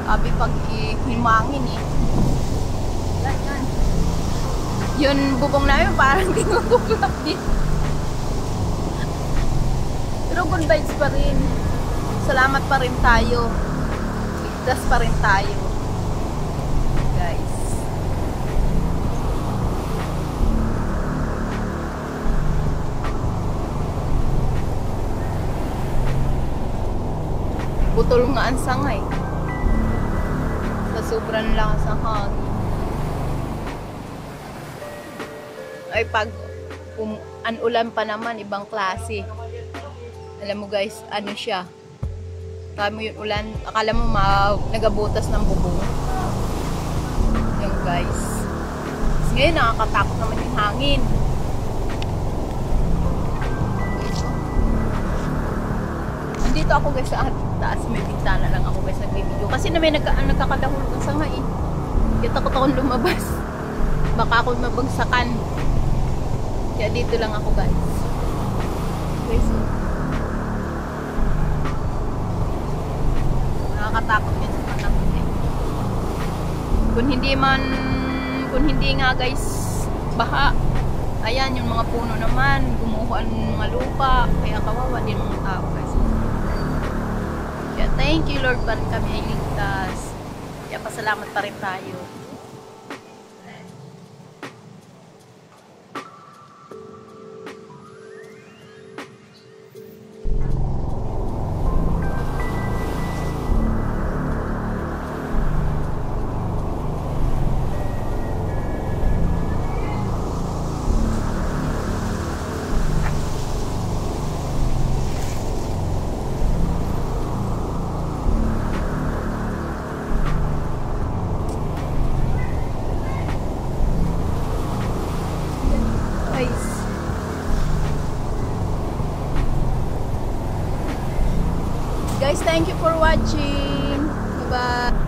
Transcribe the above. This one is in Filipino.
Sabi pag himangin eh. Yan. Yun bubong namin parang tinutuklap din. Pero good vibes pa rin. Salamat pa rin tayo. Ligtas pa rin tayo. Guys. Putol nga ang sangay. Sa sobrang lakas ng hangin. Ay pag an-ulan pa naman, ibang klase. Alam mo guys, ano siya? Kaya mo yung ulan, akala mo nagabutas ng bubong. Yung guys. Kasi ngayon nakakatakot naman yung hangin. Andito ako guys sa taas, may bintana lang ako guys nagbibideo. Kasi na may nagkakadahulog ang sangay eh. Kaya takot akong lumabas. Baka ako mabagsakan. Kaya dito lang ako guys. Guys, nakakatakot yan sa mata ko eh. Kung hindi nga guys, baha. Ayan, yung mga puno naman, gumuho ang mga lupa. Kaya kawawa din mga tao guys. Kaya thank you Lord, pa rin kami ay ligtas. Kaya pasalamat pa rin tayo. Guys, thank you for watching. Bye-bye.